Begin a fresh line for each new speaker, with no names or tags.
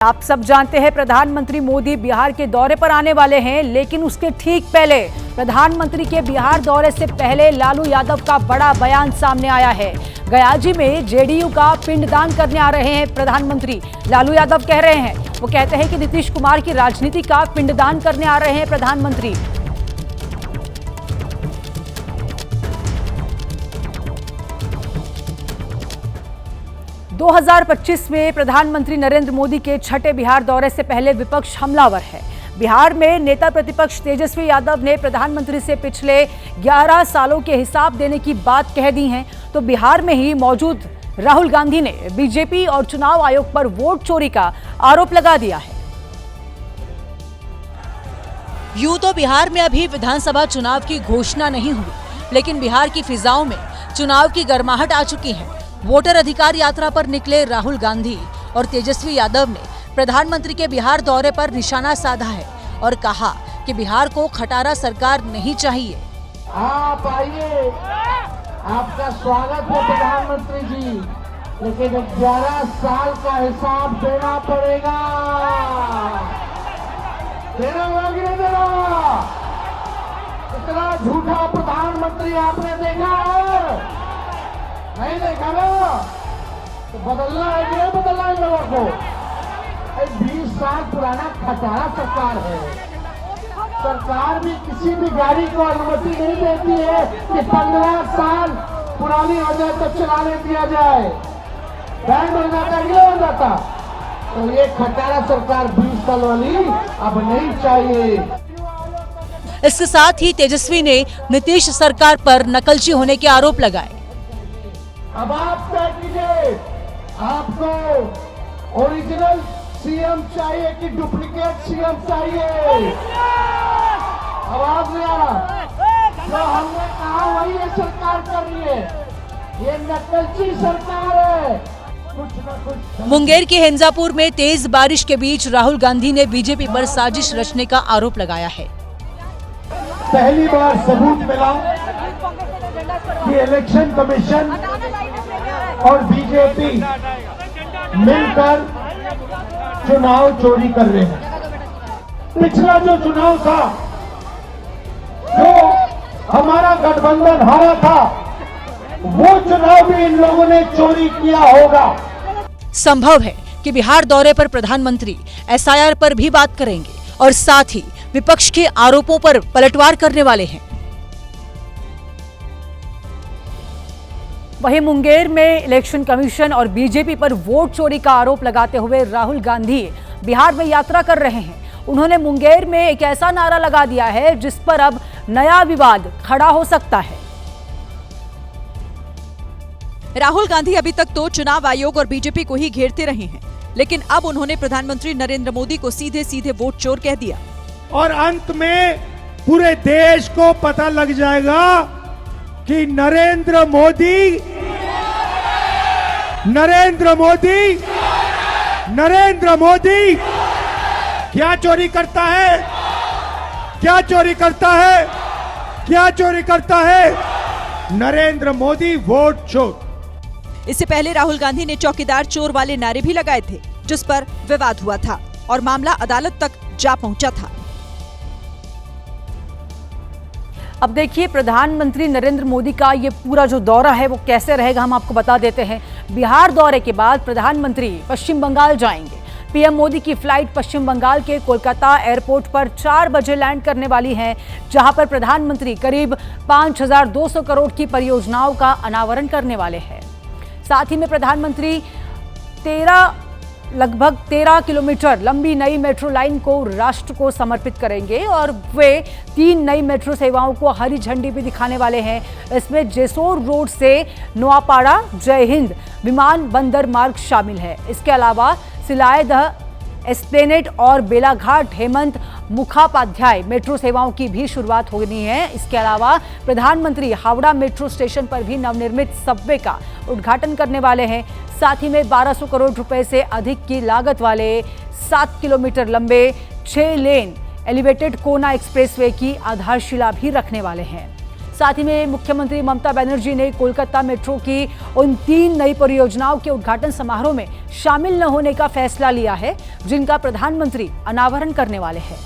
आप सब जानते हैं प्रधानमंत्री मोदी बिहार के दौरे पर आने वाले हैं, लेकिन उसके ठीक पहले प्रधानमंत्री के बिहार दौरे से पहले लालू यादव का बड़ा बयान सामने आया है। गयाजी में जेडीयू का पिंडदान करने आ रहे हैं प्रधानमंत्री। लालू यादव कह रहे हैं, वो कहते हैं कि नीतीश कुमार की राजनीति का पिंडदान करने आ रहे हैं प्रधानमंत्री। दो 2025 में प्रधानमंत्री नरेंद्र मोदी के छठे बिहार दौरे से पहले विपक्ष हमलावर है। बिहार में नेता प्रतिपक्ष तेजस्वी यादव ने प्रधानमंत्री से पिछले 11 सालों के हिसाब देने की बात कह दी है, तो बिहार में ही मौजूद राहुल गांधी ने बीजेपी और चुनाव आयोग पर वोट चोरी का आरोप लगा दिया है।
यूं तो बिहार में अभी विधानसभा चुनाव की घोषणा नहीं हुई, लेकिन बिहार की फिजाओं में चुनाव की गर्माहट आ चुकी है। वोटर अधिकार यात्रा पर निकले राहुल गांधी और तेजस्वी यादव ने प्रधानमंत्री के बिहार दौरे पर निशाना साधा है और कहा कि बिहार को खटारा सरकार नहीं चाहिए।
आप आइए, आपका स्वागत है प्रधानमंत्री जी, लेकिन 11 साल का हिसाब देना पड़ेगा। देना होगा कि नहीं देना? इतना झूठा प्रधानमंत्री आपने देखा है? नहीं देखा ना? तो बदलना है कि नहीं बदलना है लोगों को? 20 साल पुराना खटारा सरकार है। सरकार भी किसी भी गाड़ी को अनुमति नहीं देती है कि 15 साल पुरानी हो जाए तो चलाने दिया जाए। बैंड बन जाता कि नहीं बन जाता? तो ये खटारा सरकार 20 साल वाली अब नहीं चाहिए।
इसके साथ ही तेजस्वी ने नीतीश सरकार पर नकलची होने के आरोप लगाए।
अब आप तय कीजिए, आपको ओरिजिनल सीएम चाहिए कि डुप्लीकेट सीएम चाहिए? आवाज नहीं आ रहा? जो हमने कहा वही ये सरकार कर रही है। ये नकलची सरकार है। कुछ न कुछ।
मुंगेर के हिंजापुर में तेज बारिश के बीच राहुल गांधी ने बीजेपी पर साजिश रचने का आरोप लगाया है।
पहली बार सबूत मिला कि इलेक्शन कमीशन और बीजेपी मिलकर चुनाव चोरी कर रहे हैं। पिछला जो चुनाव था, जो हमारा गठबंधन हारा था, वो चुनाव भी इन लोगों ने चोरी किया होगा।
संभव है कि बिहार दौरे पर प्रधानमंत्री एसआईआर पर भी बात करेंगे और साथ ही विपक्ष के आरोपों पर पलटवार करने वाले हैं।
वहीं मुंगेर में इलेक्शन कमीशन और बीजेपी पर वोट चोरी का आरोप लगाते हुए राहुल गांधी बिहार में यात्रा कर रहे हैं। उन्होंने मुंगेर में एक ऐसा नारा लगा दिया है जिस पर अब नया विवाद खड़ा हो सकता है।
राहुल गांधी अभी तक तो चुनाव आयोग और बीजेपी को ही घेरते रहे हैं, लेकिन अब उन्होंने प्रधानमंत्री नरेंद्र मोदी को सीधे सीधे वोट चोर कह दिया
और अंत में पूरे देश को पता लग जाएगा कि नरेंद्र मोदी क्या चोरी करता है? क्या चोरी करता है? क्या चोरी करता है? नरेंद्र मोदी वोट चोर।
इससे पहले राहुल गांधी ने चौकीदार चोर वाले नारे भी लगाए थे, जिस पर विवाद हुआ था और मामला अदालत तक जा पहुंचा था।
अब देखिए प्रधानमंत्री नरेंद्र मोदी का ये पूरा जो दौरा है वो कैसे रहेगा, हम आपको बता देते हैं। बिहार दौरे के बाद प्रधानमंत्री पश्चिम बंगाल जाएंगे। पीएम मोदी की फ्लाइट पश्चिम बंगाल के कोलकाता एयरपोर्ट पर 4 बजे लैंड करने वाली है, जहां पर प्रधानमंत्री करीब 5200 करोड़ की परियोजनाओं का अनावरण करने वाले हैं। साथ ही में प्रधानमंत्री लगभग 13 किलोमीटर लंबी नई मेट्रो लाइन को राष्ट्र को समर्पित करेंगे और वे 3 नई मेट्रो सेवाओं को हरी झंडी भी दिखाने वाले हैं। इसमें जेसोर रोड से नोआपाड़ा जय हिंद विमान बंदर मार्ग शामिल है। इसके अलावा सिलायदह एस्प्लेनेड और बेलाघाट हेमंत मुखोपाध्याय मेट्रो सेवाओं की भी शुरुआत होनी है। इसके अलावा प्रधानमंत्री हावड़ा मेट्रो स्टेशन पर भी नवनिर्मित सबवे का उद्घाटन करने वाले हैं। साथ ही में 1200 करोड़ रुपए से अधिक की लागत वाले 7 किलोमीटर लंबे 6 लेन एलिवेटेड कोना एक्सप्रेसवे की आधारशिला भी रखने वाले हैं। साथ ही में मुख्यमंत्री ममता बनर्जी ने कोलकाता मेट्रो की उन 3 नई परियोजनाओं के उद्घाटन समारोह में शामिल न होने का फैसला लिया है, जिनका प्रधानमंत्री अनावरण करने वाले हैं।